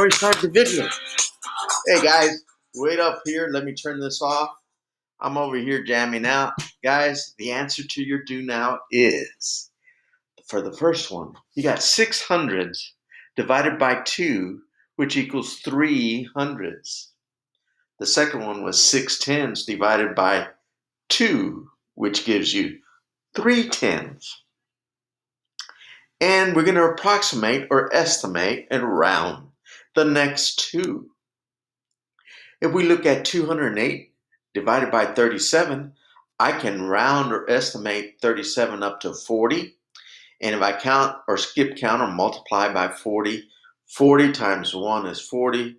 already started the video. Hey guys, wait up here. Let me turn this off. I'm over here jamming out. Guys, the answer to your do now is, for the first one, you got 6 hundreds divided by 2, which equals 3 hundreds. The second one was 6 tens divided by 2, which gives you 3 tens. And we're going to approximate or estimate and round the next two. If we look at 208 divided by 37, I can round or estimate 37 up to 40. And if I count or skip count or multiply by 40, 40 times 1 is 40,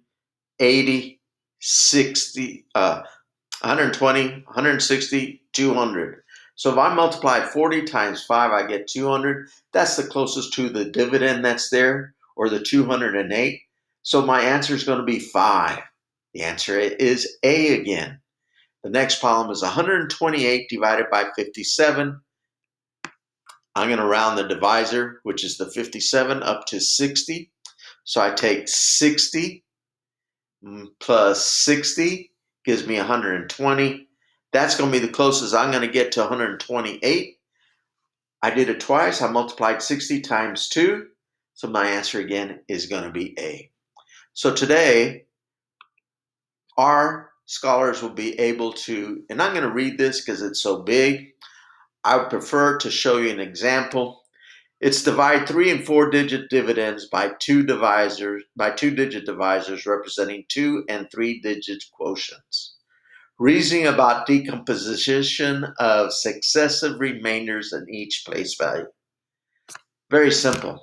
80, 60, 120, 160, 200. So if I multiply 40 times 5, I get 200. That's the closest to the dividend that's there, or the 208. So my answer is going to be 5. The answer is A again. The next problem is 128 divided by 57. I'm going to round the divisor, which is the 57, up to 60. So I take 60 plus 60 gives me 120. That's going to be the closest I'm going to get to 128. I did it twice. I multiplied 60 times 2. So my answer again is going to be A. So today, our scholars will be able to, and I'm going to read this because it's so big. I would prefer to show you an example. It's divide 3 and 4 digit dividends by two digit divisors representing 2 and 3 digit quotients. Reasoning about decomposition of successive remainders in each place value. Very simple.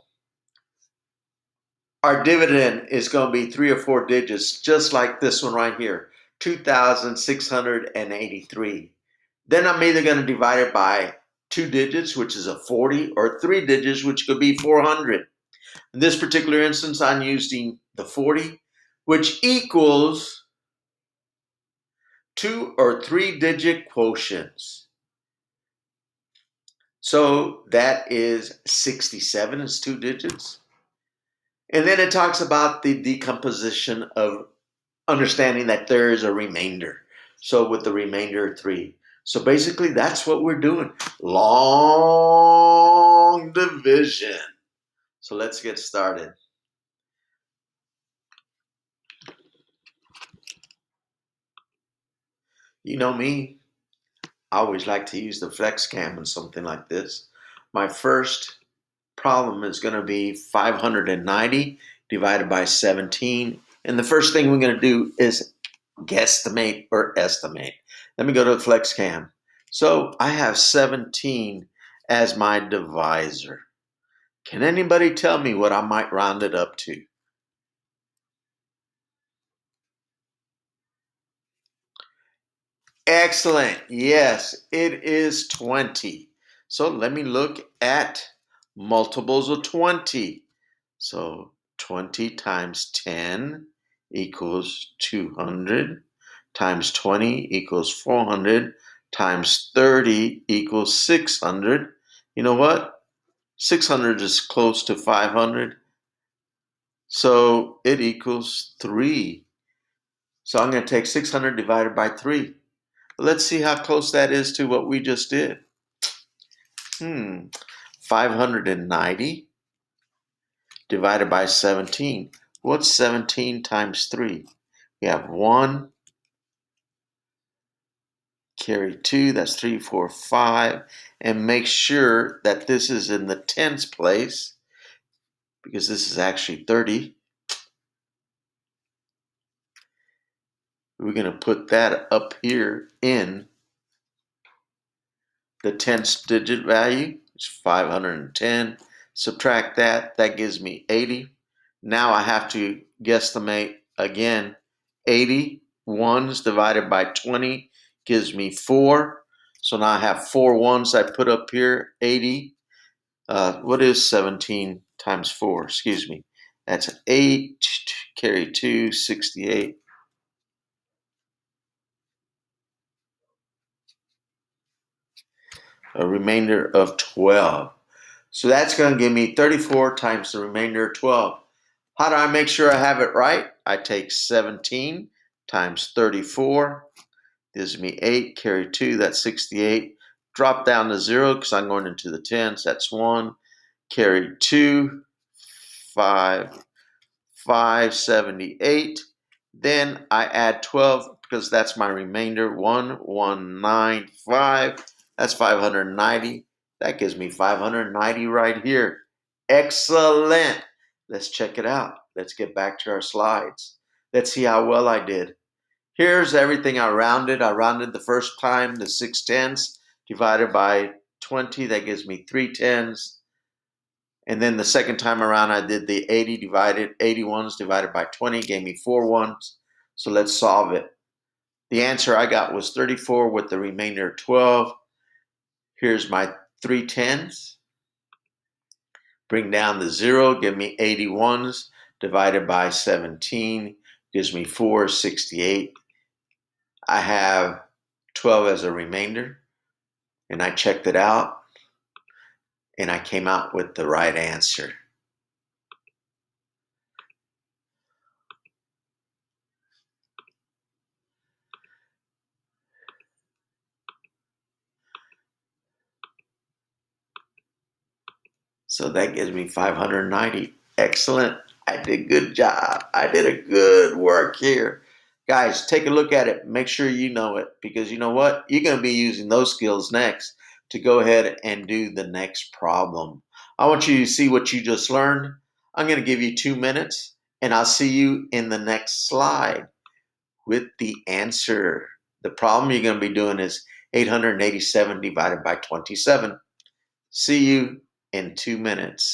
Our dividend is going to be 3 or 4 digits, just like this one right here, 2,683. Then I'm either going to divide it by 2 digits, which is a 40, or 3 digits, which could be 400. In this particular instance, I'm using the 40, which equals 2 or 3 digit quotients. So that is 67 is 2 digits. And then it talks about the decomposition of understanding that there is a remainder. So with the remainder 3. So basically that's what we're doing. Long division. So let's get started. You know me, I always like to use the flex cam in something like this. My first problem is going to be 590 divided by 17. And the first thing we're going to do is guesstimate or estimate. Let me go to the flex cam. So I have 17 as my divisor. Can anybody tell me what I might round it up to? Excellent. Yes, it is 20. So let me look at multiples of 20. So 20 times 10 equals 200, times 20 equals 400, times 30 equals 600. You know what? 600 is close to 500. So it equals 3. So I'm going to take 600 divided by 3. Let's see how close that is to what we just did. 590 divided by 17. What's 17 times 3? We have 1, carry 2, that's 3, 4, 5. And make sure that this is in the tens place, because this is actually 30. We're going to put that up here in the tens digit value. It's 510. Subtract that. That gives me 80. Now I have to guesstimate again. 80 ones divided by 20 gives me 4. So now I have 4 ones I put up here. 80. What is 17 times 4? Excuse me. That's 8. Carry 2, 68. A remainder of 12. So that's going to give me 34 times the remainder of 12. How do I make sure I have it right? I take 17 times 34, gives me 8, carry 2, that's 68. Drop down to 0 because I'm going into the tens, that's 1. Carry 2, 5, 578. Then I add 12 because that's my remainder, 1195. That's 590. That gives me 590 right here. Excellent. Let's check it out. Let's get back to our slides. Let's see how well I did. Here's everything I rounded. I rounded the first time to 6 tenths divided by 20. That gives me 3 tenths. And then the second time around, I did the 80 ones divided by 20, gave me 4 ones. So let's solve it. The answer I got was 34 with the remainder 12. Here's my 3 tens. Bring down the 0, give me 80 ones divided by 17, gives me 468. I have 12 as a remainder, and I checked it out, and I came out with the right answer. So that gives me 590. Excellent. I did a good job. I did a good work here. Guys, take a look at it. Make sure you know it, because you know what? You're going to be using those skills next to go ahead and do the next problem. I want you to see what you just learned. I'm going to give you 2 minutes, and I'll see you in the next slide with the answer. The problem you're going to be doing is 887 divided by 27. See you in 2 minutes.